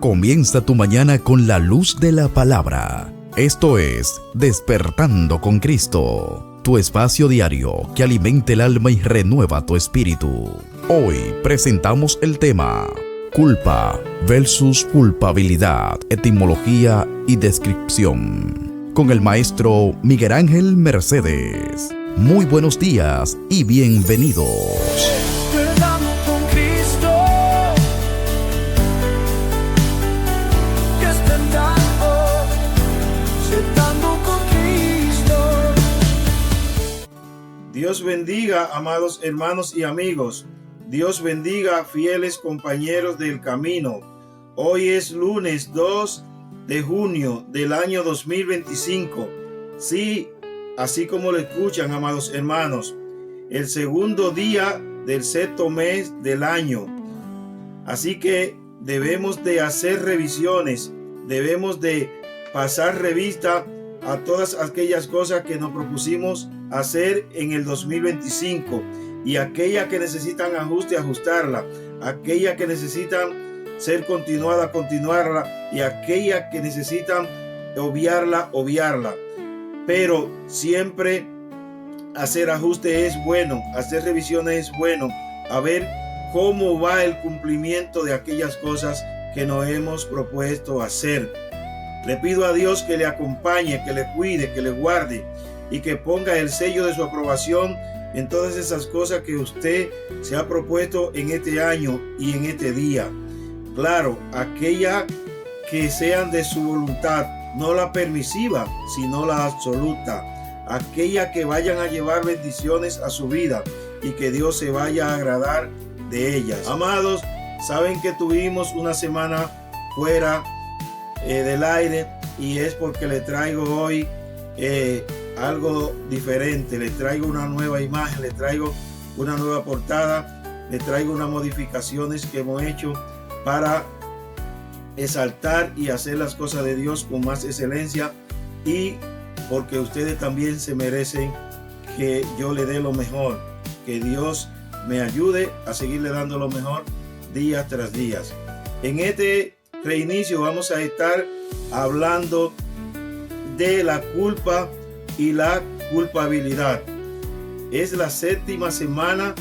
Comienza tu mañana con la luz de la palabra. Esto es Despertando con Cristo, tu espacio diario que alimenta el alma y renueva tu espíritu. Hoy presentamos el tema culpa versus culpabilidad, etimología y descripción, con el maestro Miguel Ángel Mercedes. Muy buenos días y bienvenidos. Dios bendiga, amados hermanos y amigos. Dios bendiga, fieles compañeros del camino. Hoy es lunes 2 de junio del año 2025. Sí, así como lo escuchan, amados hermanos, el segundo día del sexto mes del año. Así que debemos de hacer revisiones, debemos de pasar revista a todas aquellas cosas que nos propusimos hacer en el 2025 y aquellas que necesitan ajuste, ajustarla, aquellas que necesitan ser continuarla y aquellas que necesitan obviarla. Pero siempre hacer ajuste es bueno, hacer revisiones es bueno, a ver cómo va el cumplimiento de aquellas cosas que nos hemos propuesto hacer. Le pido a Dios que le acompañe, que le cuide, que le guarde y que ponga el sello de su aprobación en todas esas cosas que usted se ha propuesto en este año y en este día. Claro, aquellas que sean de su voluntad, no la permisiva, sino la absoluta. Aquellas que vayan a llevar bendiciones a su vida y que Dios se vaya a agradar de ellas. Amados, saben que tuvimos una semana fuera del aire y es porque le traigo hoy algo diferente. Le traigo una nueva imagen, le traigo una nueva portada, le traigo unas modificaciones que hemos hecho para exaltar y hacer las cosas de Dios con más excelencia, y porque ustedes también se merecen que yo le dé lo mejor, que Dios me ayude a seguirle dando lo mejor día tras día. En este reinicio vamos a estar hablando de la culpa y la culpabilidad. Es la séptima semana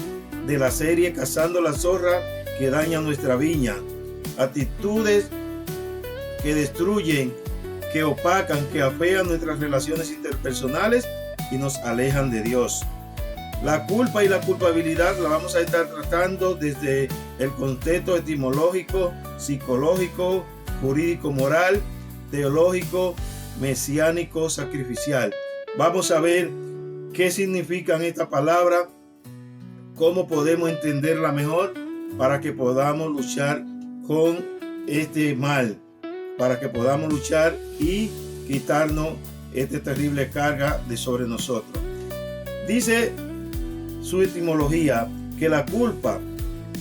de la serie Cazando la zorra que daña nuestra viña. Actitudes que destruyen, que opacan, que afean nuestras relaciones interpersonales y nos alejan de Dios. La culpa y la culpabilidad la vamos a estar tratando desde el contexto etimológico, psicológico, jurídico, moral, teológico, mesiánico, sacrificial. Vamos a ver qué significan estas palabras, cómo podemos entenderla mejor para que podamos luchar con este mal, para que podamos luchar y quitarnos esta terrible carga de sobre nosotros. Dice su etimología que la culpa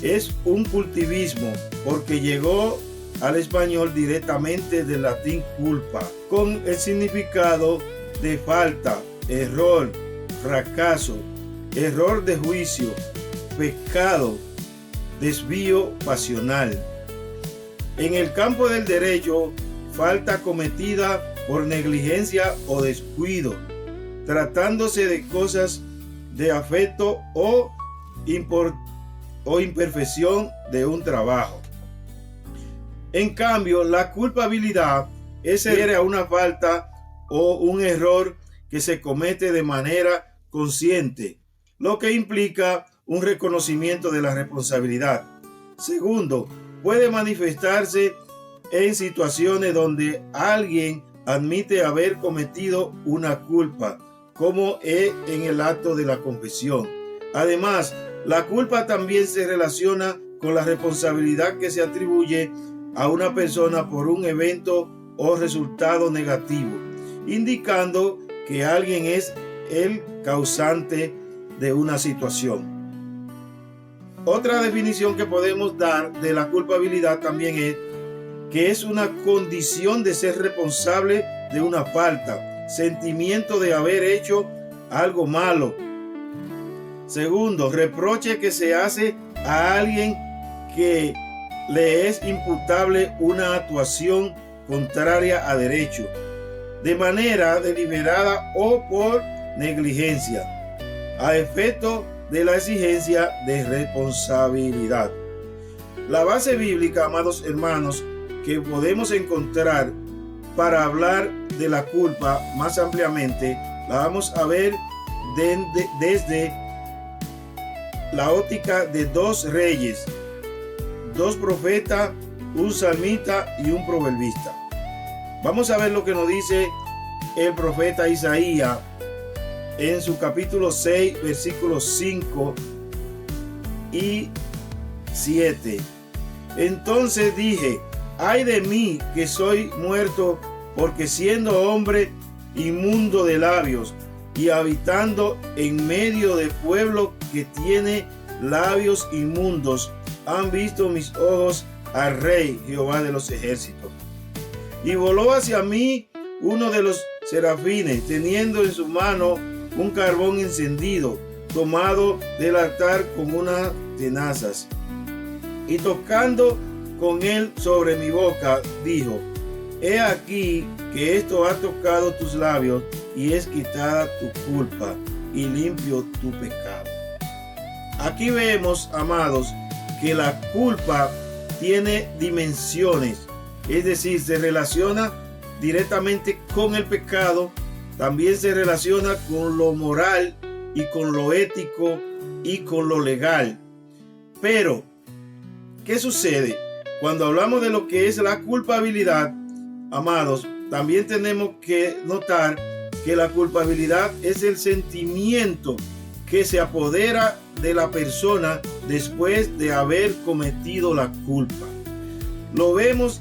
es un cultivismo porque llegó al español directamente del latín culpa, con el significado de falta, error, fracaso, error de juicio, pecado, desvío pasional. En el campo del derecho, falta cometida por negligencia o descuido, tratándose de cosas de afecto o imperfección de un trabajo. En cambio, la culpabilidad es a una falta o un error que se comete de manera consciente, lo que implica un reconocimiento de la responsabilidad. Segundo, puede manifestarse en situaciones donde alguien admite haber cometido una culpa, como en el acto de la confesión. Además, la culpa también se relaciona con la responsabilidad que se atribuye a una persona por un evento o resultado negativo, indicando que alguien es el causante de una situación. Otra definición que podemos dar de la culpabilidad también es que es una condición de ser responsable de una falta, sentimiento de haber hecho algo malo. Segundo, reproche que se hace a alguien que le es imputable una actuación contraria a derecho, de manera deliberada o por negligencia, a efecto de la exigencia de responsabilidad. La base bíblica, amados hermanos, que podemos encontrar para hablar de la culpa más ampliamente, la vamos a ver desde la óptica de dos reyes, dos profetas, un salmista y un proverbista. Vamos a ver lo que nos dice el profeta Isaías en su capítulo 6, versículos 5 y 7. Entonces dije: ay de mí, que soy muerto, porque siendo hombre inmundo de labios y habitando en medio de pueblo que tiene labios inmundos, han visto mis ojos al Rey, Jehová de los ejércitos. Y voló hacia mí uno de los serafines, teniendo en su mano un carbón encendido, tomado del altar con unas tenazas. Y tocando con él sobre mi boca, dijo: he aquí que esto ha tocado tus labios, y es quitada tu culpa, y limpio tu pecado. Aquí vemos, amados, que la culpa tiene dimensiones, es decir, se relaciona directamente con el pecado, también se relaciona con lo moral y con lo ético y con lo legal. Pero, ¿qué sucede? Cuando hablamos de lo que es la culpabilidad, amados, también tenemos que notar que la culpabilidad es el sentimiento que se apodera de la persona después de haber cometido la culpa. Lo vemos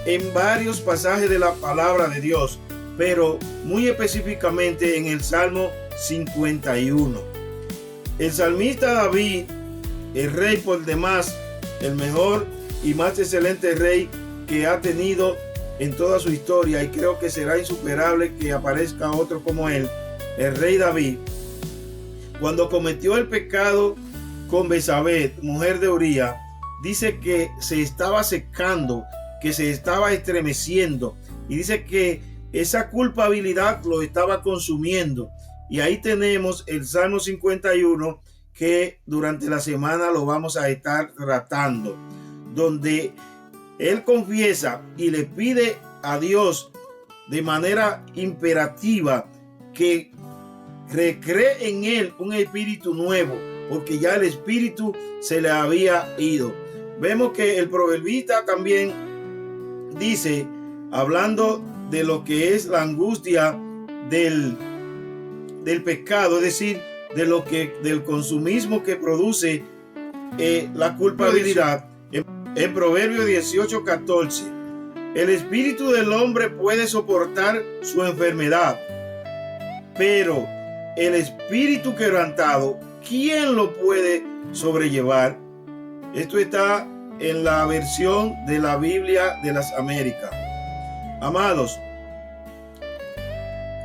en varios pasajes de la palabra de Dios, pero muy específicamente en el Salmo 51. El salmista David, el rey por demás, el mejor y más excelente rey que ha tenido en toda su historia, y creo que será insuperable que aparezca otro como él, el rey David, cuando cometió el pecado con Betsabé, mujer de Uría, dice que se estaba secando, que se estaba estremeciendo, y dice que esa culpabilidad lo estaba consumiendo. Y ahí tenemos el Salmo 51, que durante la semana lo vamos a estar tratando, donde él confiesa y le pide a Dios de manera imperativa que recree en él un espíritu nuevo, porque ya el espíritu se le había ido. Vemos que el proverbista también dice, hablando de lo que es la angustia del pecado, es decir, del consumismo que produce la culpabilidad. En Proverbios 18:14, el espíritu del hombre puede soportar su enfermedad, pero el espíritu quebrantado, ¿quién lo puede sobrellevar? Esto está en la versión de la Biblia de las Américas. Amados,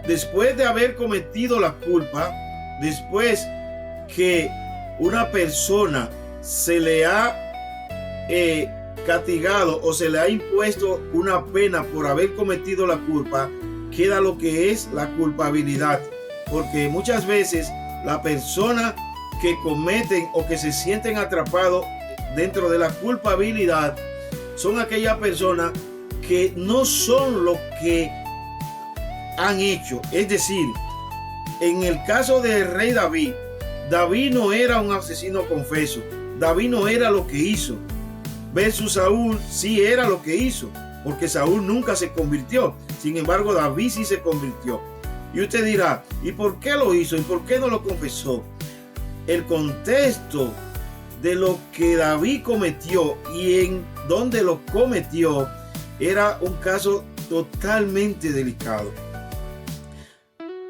después de haber cometido la culpa, después que una persona se le ha castigado o se le ha impuesto una pena por haber cometido la culpa, queda lo que es la culpabilidad, porque muchas veces la persona que cometen o que se sienten atrapados dentro de la culpabilidad son aquellas personas que no son lo que han hecho. Es decir, en el caso del rey David, David no era un asesino confeso, David no era lo que hizo, versus Saúl sí era lo que hizo, porque Saúl nunca se convirtió. Sin embargo, David sí se convirtió. Y usted dirá, ¿y por qué lo hizo? ¿Y por qué no lo confesó? El contexto de lo que David cometió y en donde lo cometió era un caso totalmente delicado.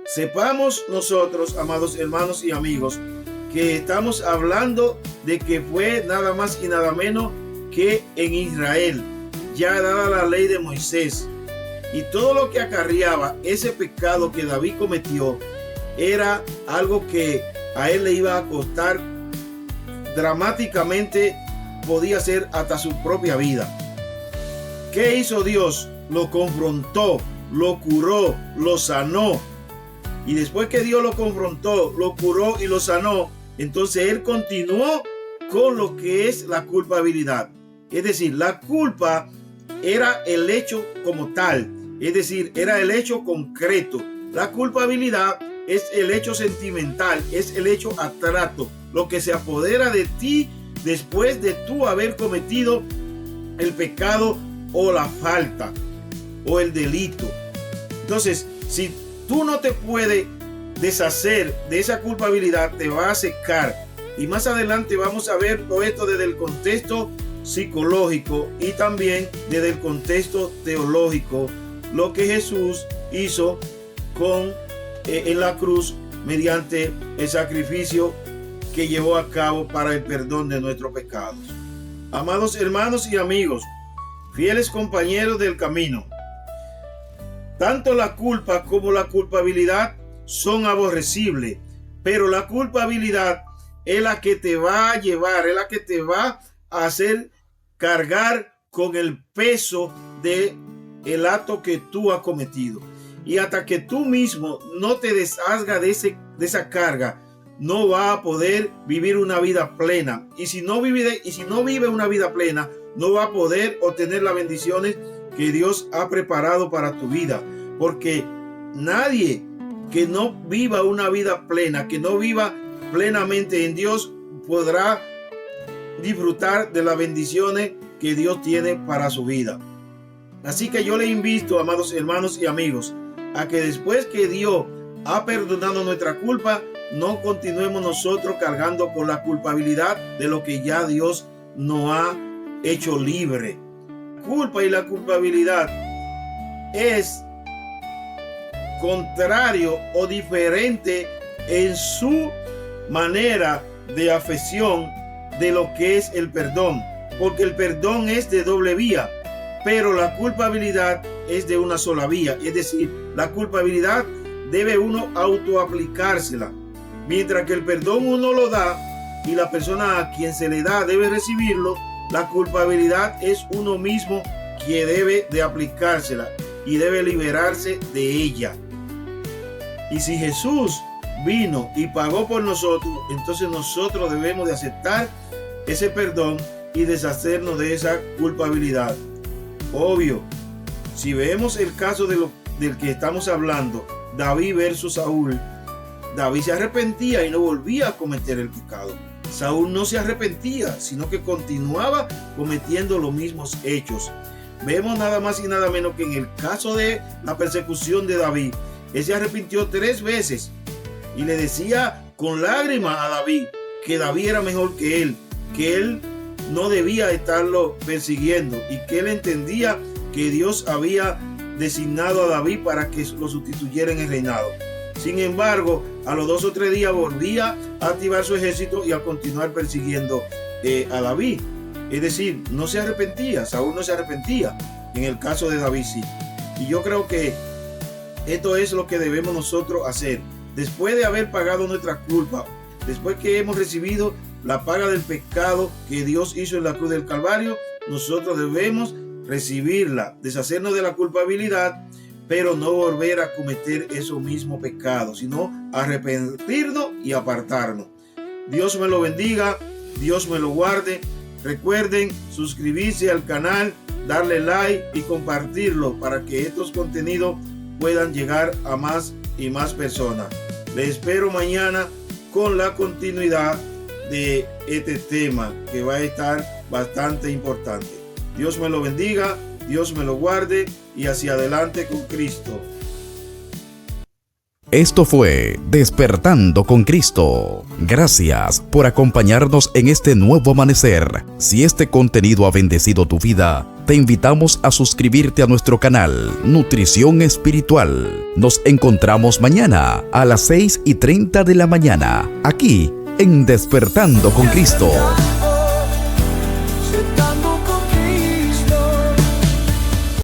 Sepamos nosotros, amados hermanos y amigos, que estamos hablando de que fue nada más y nada menos que en Israel, ya dada la ley de Moisés, y todo lo que acarreaba ese pecado que David cometió era algo que a él le iba a costar dramáticamente podía hacer hasta su propia vida. ¿Qué hizo Dios? Lo confrontó, lo curó, lo sanó. Y después que Dios lo confrontó, lo curó y lo sanó, entonces Él continuó con lo que es la culpabilidad. Es decir, la culpa era el hecho como tal, es decir, era el hecho concreto. La culpabilidad es el hecho sentimental, es el hecho abstracto, lo que se apodera de ti después de tú haber cometido el pecado o la falta o el delito. Entonces, si tú no te puedes deshacer de esa culpabilidad, te va a secar. Y más adelante vamos a ver todo esto desde el contexto psicológico y también desde el contexto teológico, lo que Jesús hizo en la cruz mediante el sacrificio que llevó a cabo para el perdón de nuestros pecados. Amados hermanos y amigos, fieles compañeros del camino, tanto la culpa como la culpabilidad son aborrecibles, pero la culpabilidad es la que te va a llevar, es la que te va a hacer cargar con el peso de el acto que tú has cometido. Y hasta que tú mismo no te deshagas de esa carga, no va a poder vivir una vida plena. Y si no vive una vida plena, no va a poder obtener las bendiciones que Dios ha preparado para tu vida. Porque nadie que no viva una vida plena, que no viva plenamente en Dios, podrá disfrutar de las bendiciones que Dios tiene para su vida. Así que yo le invito, amados hermanos y amigos, a que después que Dios ha perdonado nuestra culpa, no continuemos nosotros cargando con la culpabilidad de lo que ya Dios nos ha hecho libre. La culpa y la culpabilidad es contrario o diferente en su manera de afección de lo que es el perdón, porque el perdón es de doble vía, pero la culpabilidad es de una sola vía. Es decir, la culpabilidad debe uno autoaplicársela, mientras que el perdón uno lo da y la persona a quien se le da debe recibirlo. La culpabilidad es uno mismo que debe de aplicársela y debe liberarse de ella. Y si Jesús vino y pagó por nosotros, entonces nosotros debemos de aceptar ese perdón y deshacernos de esa culpabilidad. Obvio, si vemos el caso del que estamos hablando, David versus Saúl, David se arrepentía y no volvía a cometer el pecado. Saúl no se arrepentía, sino que continuaba cometiendo los mismos hechos. Vemos nada más y nada menos que en el caso de la persecución de David, él se arrepintió 3 veces y le decía con lágrimas a David que David era mejor que él no debía estarlo persiguiendo y que él entendía que Dios había designado a David para que lo sustituyera en el reinado. Sin embargo, a los 2 o 3 días volvía a activar su ejército y a continuar persiguiendo a David. Es decir, no se arrepentía, Saúl no se arrepentía. En el caso de David sí. Y yo creo que esto es lo que debemos nosotros hacer. Después de haber pagado nuestra culpa, después que hemos recibido la paga del pecado que Dios hizo en la cruz del Calvario, nosotros debemos recibirla, deshacernos de la culpabilidad, pero no volver a cometer esos mismos pecados, sino arrepentirnos y apartarnos. Dios me lo bendiga, Dios me lo guarde. Recuerden suscribirse al canal, darle like y compartirlo para que estos contenidos puedan llegar a más y más personas. Les espero mañana con la continuidad de este tema que va a estar bastante importante. Dios me lo bendiga, Dios me lo guarde y hacia adelante con Cristo. Esto fue Despertando con Cristo. Gracias por acompañarnos en este nuevo amanecer. Si este contenido ha bendecido tu vida, te invitamos a suscribirte a nuestro canal Nutrición Espiritual. Nos encontramos mañana a las 6:30 de la mañana, aquí en Despertando con Cristo.